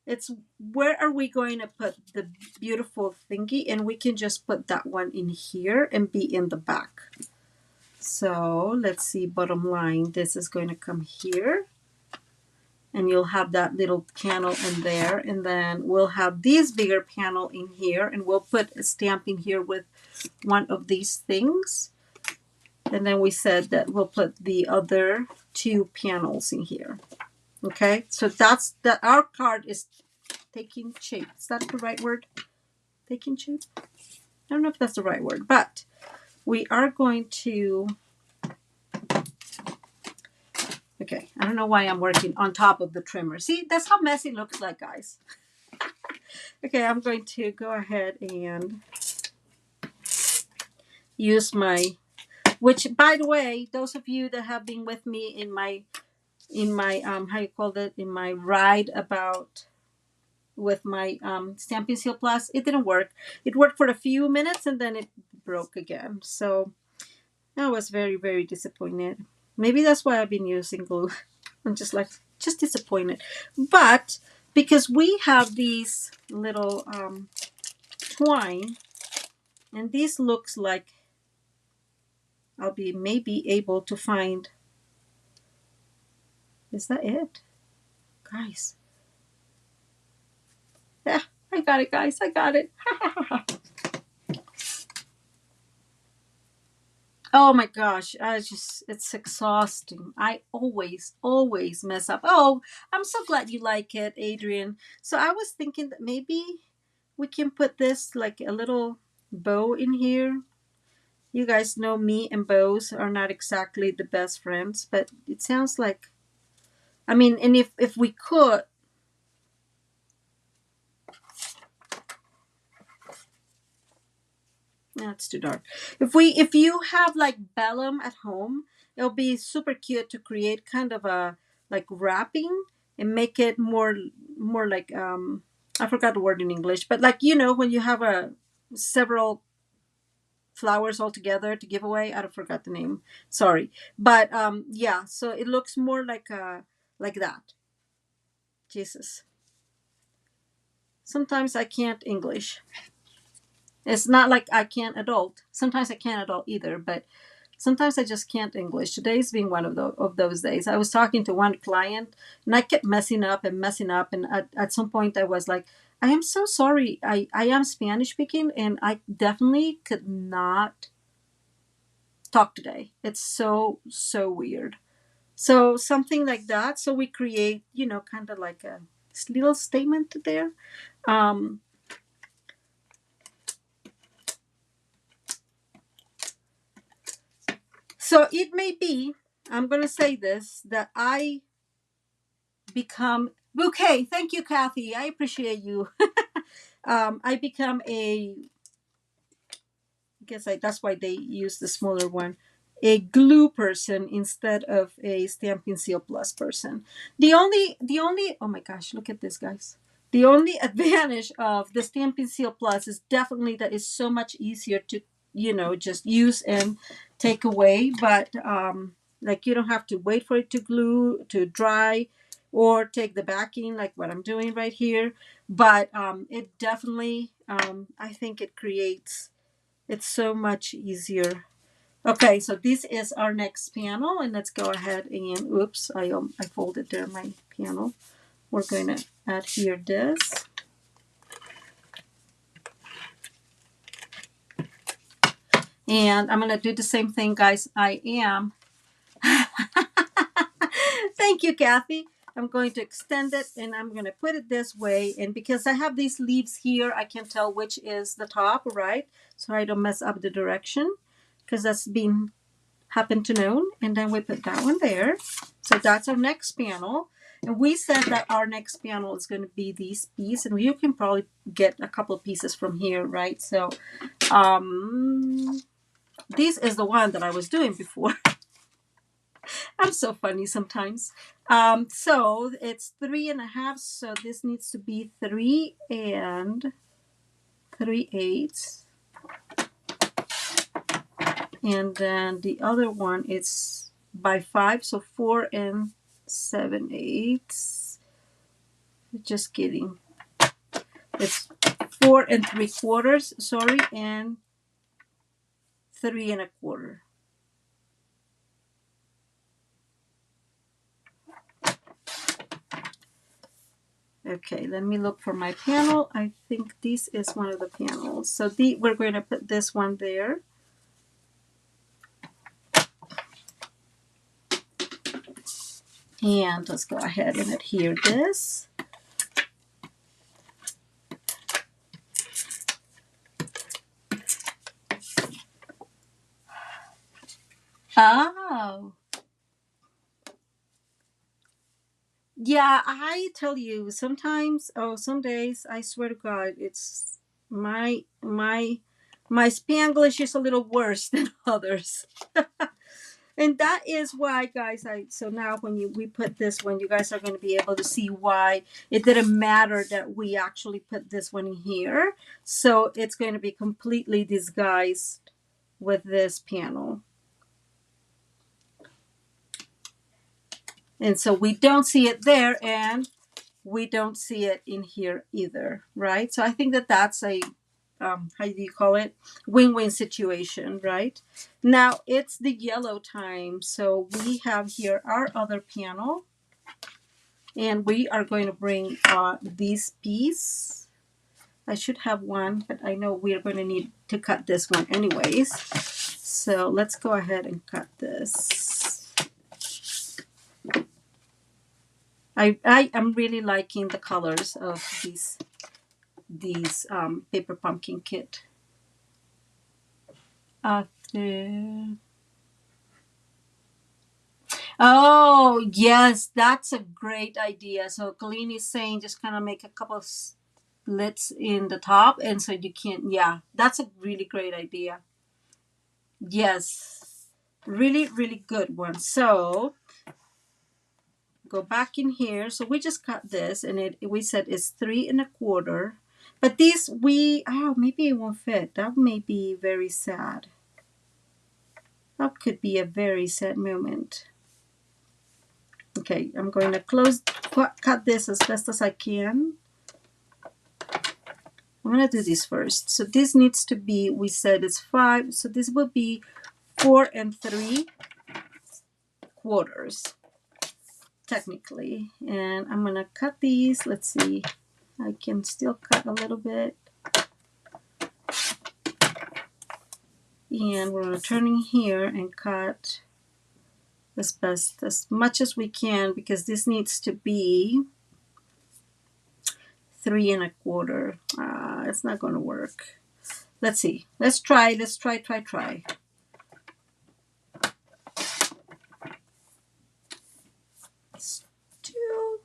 it's where are we going to put the beautiful thingy, and we can just put that one in here and be in the back. So let's see, bottom line, this is going to come here, and you'll have that little panel in there, and then we'll have this bigger panel in here, and we'll put a stamp in here with one of these things. And then we said that we'll put the other 2 panels in here. Okay, so that's that. Our card is taking shape. Is that the right word? Taking shape? I don't know if that's the right word, but we are going to Okay, I don't know why I'm working on top of the trimmer. See, that's how messy it looks like, guys. Okay, I'm going to go ahead and use my, which by the way, those of you that have been with me in my how you call it, in my ride about with my Stampin' Seal Plus, it didn't work. It worked for a few minutes and then it broke again. So I was very, very disappointed. Maybe that's why I've been using glue. I'm just like, just disappointed. But because we have these little twine, and this looks like I'll be maybe able to find, is that it? Guys. Yeah, I got it, guys. I got it. Oh my gosh, it's exhausting. I always mess up. Oh, I'm so glad you like it, Adrian. So I was thinking that maybe we can put this like a little bow in here. You guys know me and bows are not exactly the best friends, but it sounds like, I mean, and if we could, no, it's too dark. If you have like vellum at home, it'll be super cute to create kind of a like wrapping and make it more like I forgot the word in English, but like you know when you have a several flowers all together to give away. I don't forgot the name. Sorry. But yeah, so it looks more like that. Jesus. Sometimes I can't English. It's not like I can't adult. Sometimes I can't adult either, but sometimes I just can't English. Today's being one of those days. I was talking to one client and I kept messing up and messing up. And at some point I was like, I am so sorry. I am Spanish speaking and I definitely could not talk today. It's so, so weird. So something like that. So we create, you know, kind of like a little statement there. Um, so it may be, I'm going to say this, that I become, okay, thank you, Kathy. I appreciate you. I become I guess that's why they use the smaller one, a glue person instead of a Stampin' Seal Plus person. The only, oh my gosh, look at this, guys. The only advantage of the Stampin' Seal Plus is definitely that it's so much easier to, you know, just use and take away. But like you don't have to wait for it to glue, to dry, or take the backing like what I'm doing right here. But it definitely, I think it creates, it's so much easier. Okay, so this is our next panel, and let's go ahead and, oops, I folded there my panel. We're going to add here this. And I'm going to do the same thing, guys. I am. Thank you, Kathy. I'm going to extend it and I'm going to put it this way. And because I have these leaves here, I can tell which is the top, right? So I don't mess up the direction because that's been happened to know. And then we put that one there. So that's our next panel. And we said that our next panel is going to be these pieces. And you can probably get a couple of pieces from here, right? So this is the one that I was doing before. I'm so funny sometimes. So it's 3.5. So this needs to be 3 3/8. And then the other one is by 5. So 4 7/8. Just kidding. It's 4 3/4. Sorry, and 3 1/4. Okay, let me look for my panel. I think this is one of the panels. So we're going to put this one there. And let's go ahead and adhere this. Oh. Yeah, I tell you, sometimes, oh, some days, I swear to God, it's my Spanglish is a little worse than others. And that is why, guys, so now when we put this one, you guys are going to be able to see why it didn't matter that we actually put this one in here. So it's going to be completely disguised with this panel. And so we don't see it there, and we don't see it in here either, right? So I think that that's a how do you call it, win-win situation, right? Now it's the yellow time, so we have here our other panel, and we are going to bring this piece. I should have one, but I know we're going to need to cut this one anyways, so let's go ahead and cut this. I am really liking the colors of these paper pumpkin kit. Oh yes, that's a great idea. So Colleen is saying just kind of make a couple of slits in the top, and so you can, yeah, that's a really great idea. Yes, really, really good one. So go back in here. So we just cut this, and we said it's 3 1/4. But this maybe it won't fit. That may be very sad. That could be a very sad moment. Okay, I'm going to cut this as best as I can. I'm going to do this first. So this needs to be, we said it's 5. So this will be 4 3/4, technically. And I'm going to cut these. Let's see. I can still cut a little bit. And we're going to turn in here and cut as much as we can, because this needs to be 3 1/4. It's not going to work. Let's see. Let's try. Two.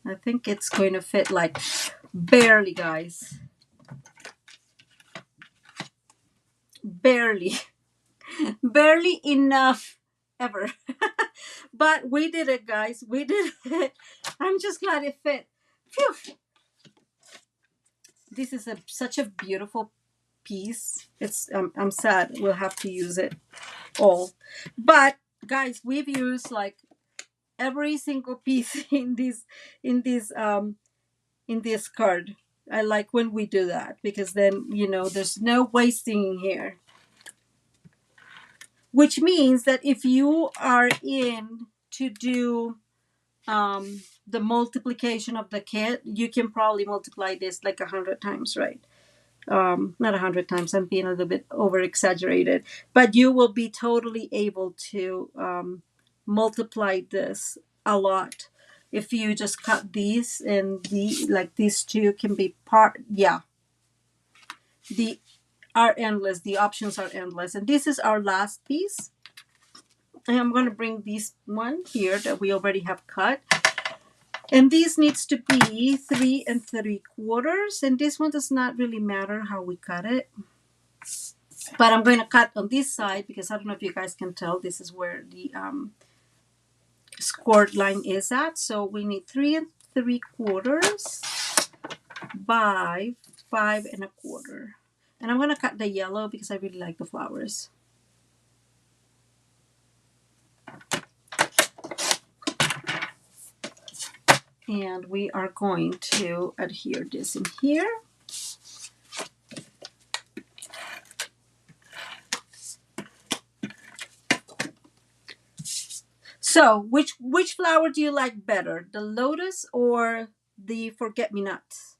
I think it's going to fit like barely, guys. Barely. Barely enough ever. But we did it, guys. We did it. I'm just glad it fit. Phew. This is such a beautiful piece. It's I'm sad we'll have to use it all. But guys, we've used like every single piece in this card. I like when we do that, because then there's no wasting here. Which means that if you are in to do the multiplication of the kit, you can probably multiply this like 100 times, right? Not 100 times, I'm being a little bit over exaggerated, but you will be totally able to multiply this a lot if you just cut these, and these two can be the are endless. The options are endless. And this is our last piece. And I'm going to bring this one here that we already have cut. And this needs to be 3 3/4. And this one does not really matter how we cut it. But I'm going to cut on this side, because I don't know if you guys can tell, this is where the scored line is at. So we need 3 3/4 by 5 1/4. And I'm going to cut the yellow because I really like the flowers. And we are going to adhere this in here. So which flower do you like better, the lotus or the forget-me-nots?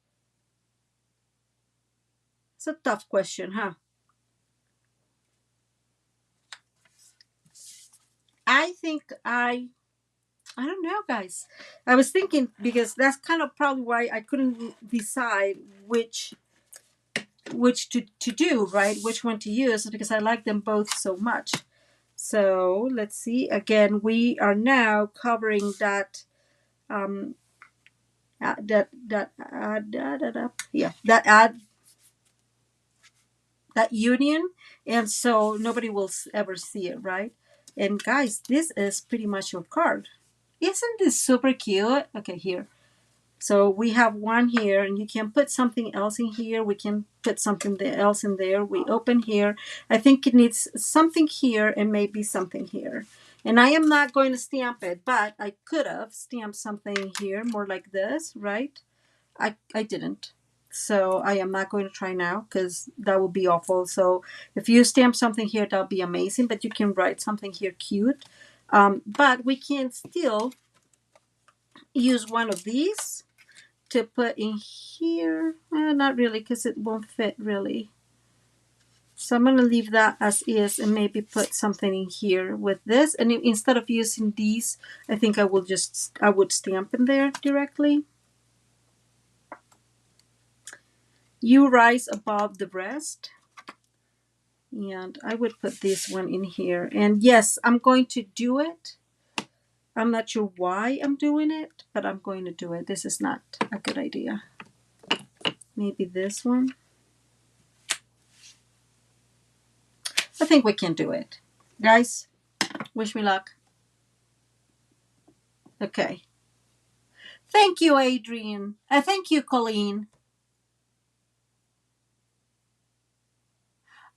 It's a tough question, huh? I think I don't know, guys. I was thinking, because that's kind of probably why I couldn't decide which which to do, right? Which one to use, because I like them both so much. So let's see. Again, we are now covering that that union, and so nobody will ever see it, right? And guys, this is pretty much your card. Isn't this super cute? Okay, here. So we have one here, and you can put something else in here. We can put something else in there. We open here. I think it needs something here and maybe something here. And I am not going to stamp it, but I could have stamped something here, more like this, right? I didn't. So I am not going to try now because that would be awful. So if you stamp something here, that'll be amazing. But you can write something here cute. But we can still use one of these to put in here. Not really, because it won't fit really. So I'm going to leave that as is and maybe put something in here with this. And instead of using these, I think I would stamp in there directly. You rise above the rest. And I would put this one in here. And yes, I'm going to do it. I'm not sure why I'm doing it, but I'm going to do it. This is not a good idea. Maybe this one. I think we can do it. Guys, wish me luck. Okay. Thank you, Adrian. Thank you, Colleen.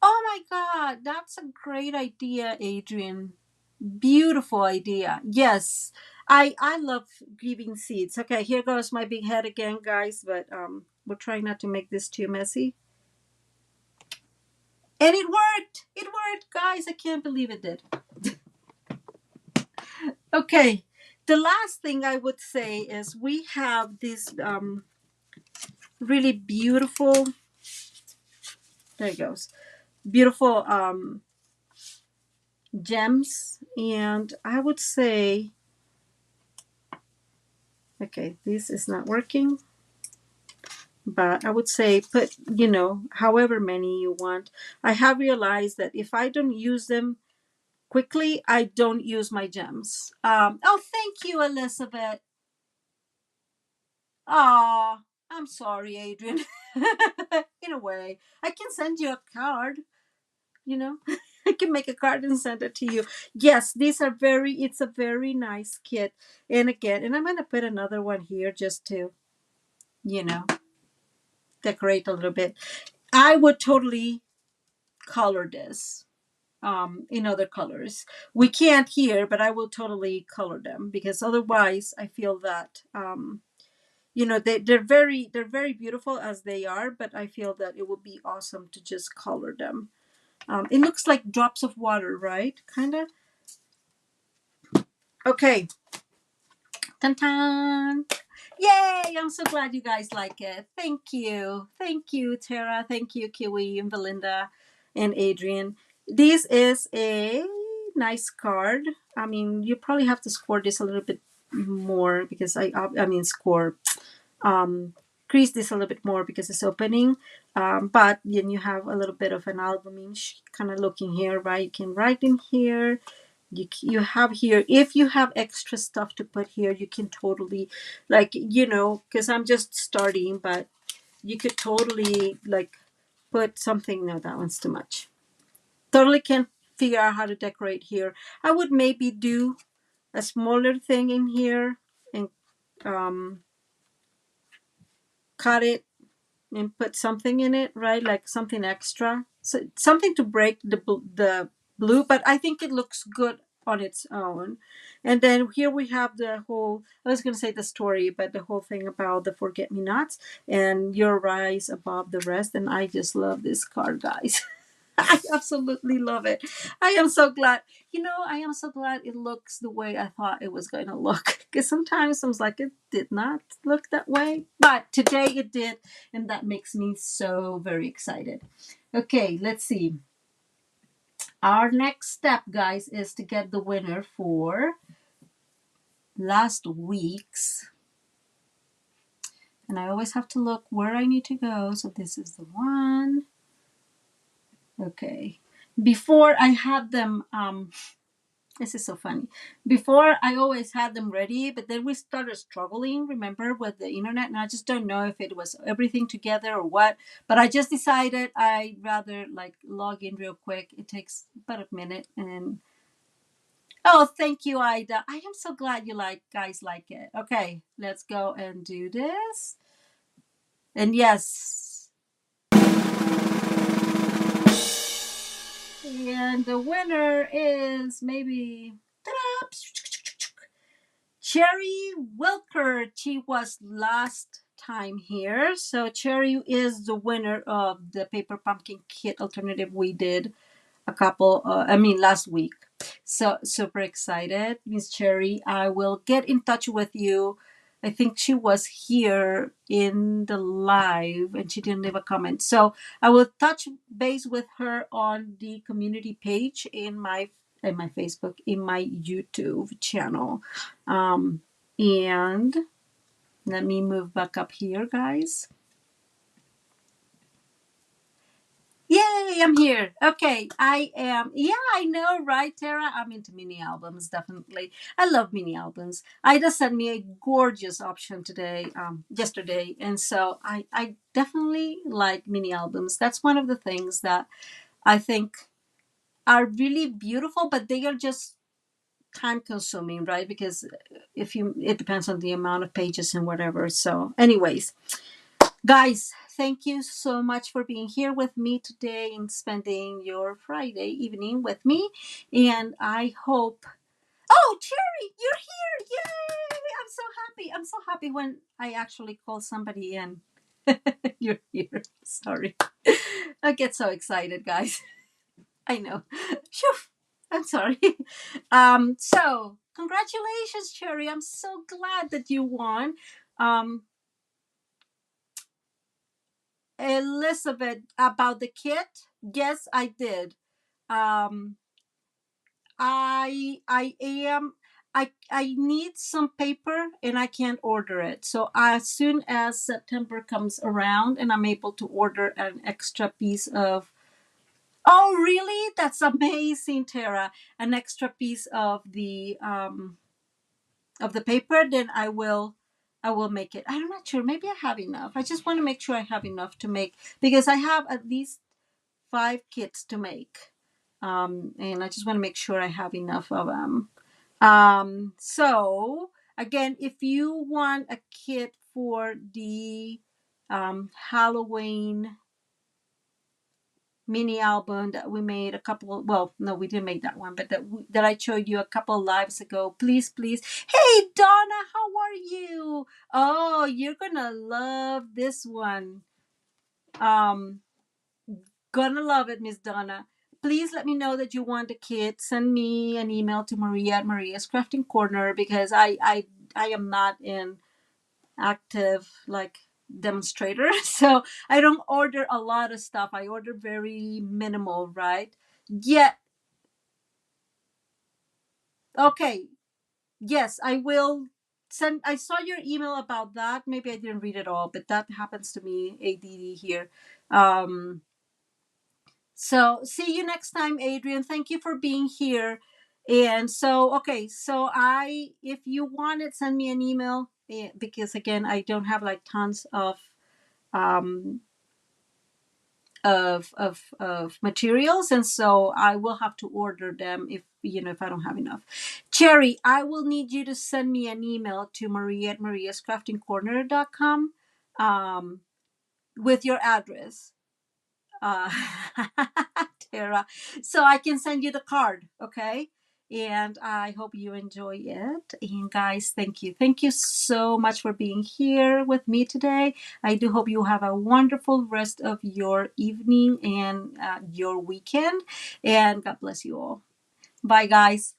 Oh my God, that's a great idea, Adrian. Beautiful idea. Yes, I love giving seeds. Okay, here goes my big head again, guys. But we'll try not to make this too messy. And it worked. It worked, guys. I can't believe it did. Okay, the last thing I would say is we have this really beautiful. There it goes. Beautiful gems, and I would say, okay, this is not working, but I would say put, however many you want. I have realized that if I don't use them quickly, I don't use my gems. Oh, thank you, Elizabeth. Oh, I'm sorry, Adrian. In a way, I can send you a card, you know. I can make a card and send it to you. Yes, it's a very nice kit. And again, and I'm going to put another one here just to, decorate a little bit. I would totally color this in other colors. We can't here, but I will totally color them because otherwise I feel that, they're very beautiful as they are, but I feel that it would be awesome to just color them. It looks like drops of water, right? Kind of. Okay. Tan-tan. Yay! I'm so glad you guys like it. Thank you. Thank you, Tara. Thank you, Kiwi and Belinda and Adrian. This is a nice card. I mean, you probably have to score this a little bit more because crease this a little bit more because it's opening. But then you have a little bit of an albumine kind of looking here, right? You can write in here. You have here, if you have extra stuff to put here, you can totally, because I'm just starting, but you could totally put something. No, that one's too much. Totally can't figure out how to decorate here. I would maybe do a smaller thing in here and cut it and put something in it, right? Like something extra, so something to break the blue, but I think it looks good on its own. And then here we have the whole, I was going to say the story, but the whole thing about the forget-me-nots and your rise above the rest. And I just love this card, guys. I absolutely love it. I am so glad. I am so glad it looks the way I thought it was going to look. Because sometimes I was like, it did not look that way. But today it did. And that makes me so very excited. Okay, let's see. Our next step, guys, is to get the winner for last week's. And I always have to look where I need to go. So this is the one. Okay. Before I had them, this is so funny. Before I always had them ready, but then we started struggling, remember, with the internet, and I just don't know if it was everything together or what. But I just decided I'd rather like log in real quick. It takes about a minute, and oh, thank you, Ida. I am so glad you guys like it. Okay, let's go and do this. And yes, and the winner is maybe ta-da, Cherry Wilker. She was last time here. So Cherry is the winner of the paper pumpkin kit alternative we did last week. So super excited, Miss Cherry. I will get in touch with you. I think she was here in the live and she didn't leave a comment. So I will touch base with her on the community page in my Facebook, in my YouTube channel. And let me move back up here, guys. Yay, I'm here. Okay, I am. Yeah, I know, right, Tara? I'm into mini albums, definitely. I love mini albums. Ida sent me a gorgeous option yesterday, and so I definitely like mini albums. That's one of the things that I think are really beautiful, but they are just time consuming, right? Because it depends on the amount of pages and whatever. So, anyways, guys, thank you so much for being here with me today and spending your Friday evening with me. And I hope. Oh, Cherry, you're here! Yay! I'm so happy. I'm so happy when I actually call somebody in. You're here. Sorry. I get so excited, guys. I know. Phew. I'm sorry. So congratulations, Cherry. I'm so glad that you won. Um, Elizabeth, about the kit, yes, I did. Um, I am I need some paper and I can't order it. So as soon as September comes around and I'm able to order an extra piece of. Oh, really? That's amazing, Tara. An extra piece of the paper, then I will make it. I'm not sure. Maybe I have enough. I just want to make sure I have enough to make because I have at least 5 kits to make, and I just want to make sure I have enough of them. So again, if you want a kit for the Halloween mini album that we made a couple well no we didn't make that one but that I showed you a couple lives ago, please. Hey Donna, how are you? Oh, you're gonna love this one. um Gonna love it, Miss Donna. Please let me know that you want the kit. Send me an email to Maria at Maria's Crafting Corner because I am not in active like demonstrator so I don't order a lot of stuff. I order very minimal, right? Yeah. Okay. Yes, I will send. I saw your email about that. Maybe I didn't read it all, but that happens to me, ADD here. um so see you next time, Adrian. Thank you for being here. And so okay, so I if you want it, send me an email, because again I don't have like tons um of materials, and so I will have to order them if I don't have enough. Cherry, I will need you to send me an email to Maria at mariascraftingcorner.com, with your address, uh, Tara, so I can send you the card. Okay. And I hope you enjoy it. And guys, thank you. Thank you so much for being here with me today. I do hope you have a wonderful rest of your evening and your weekend. And God bless you all. Bye, guys.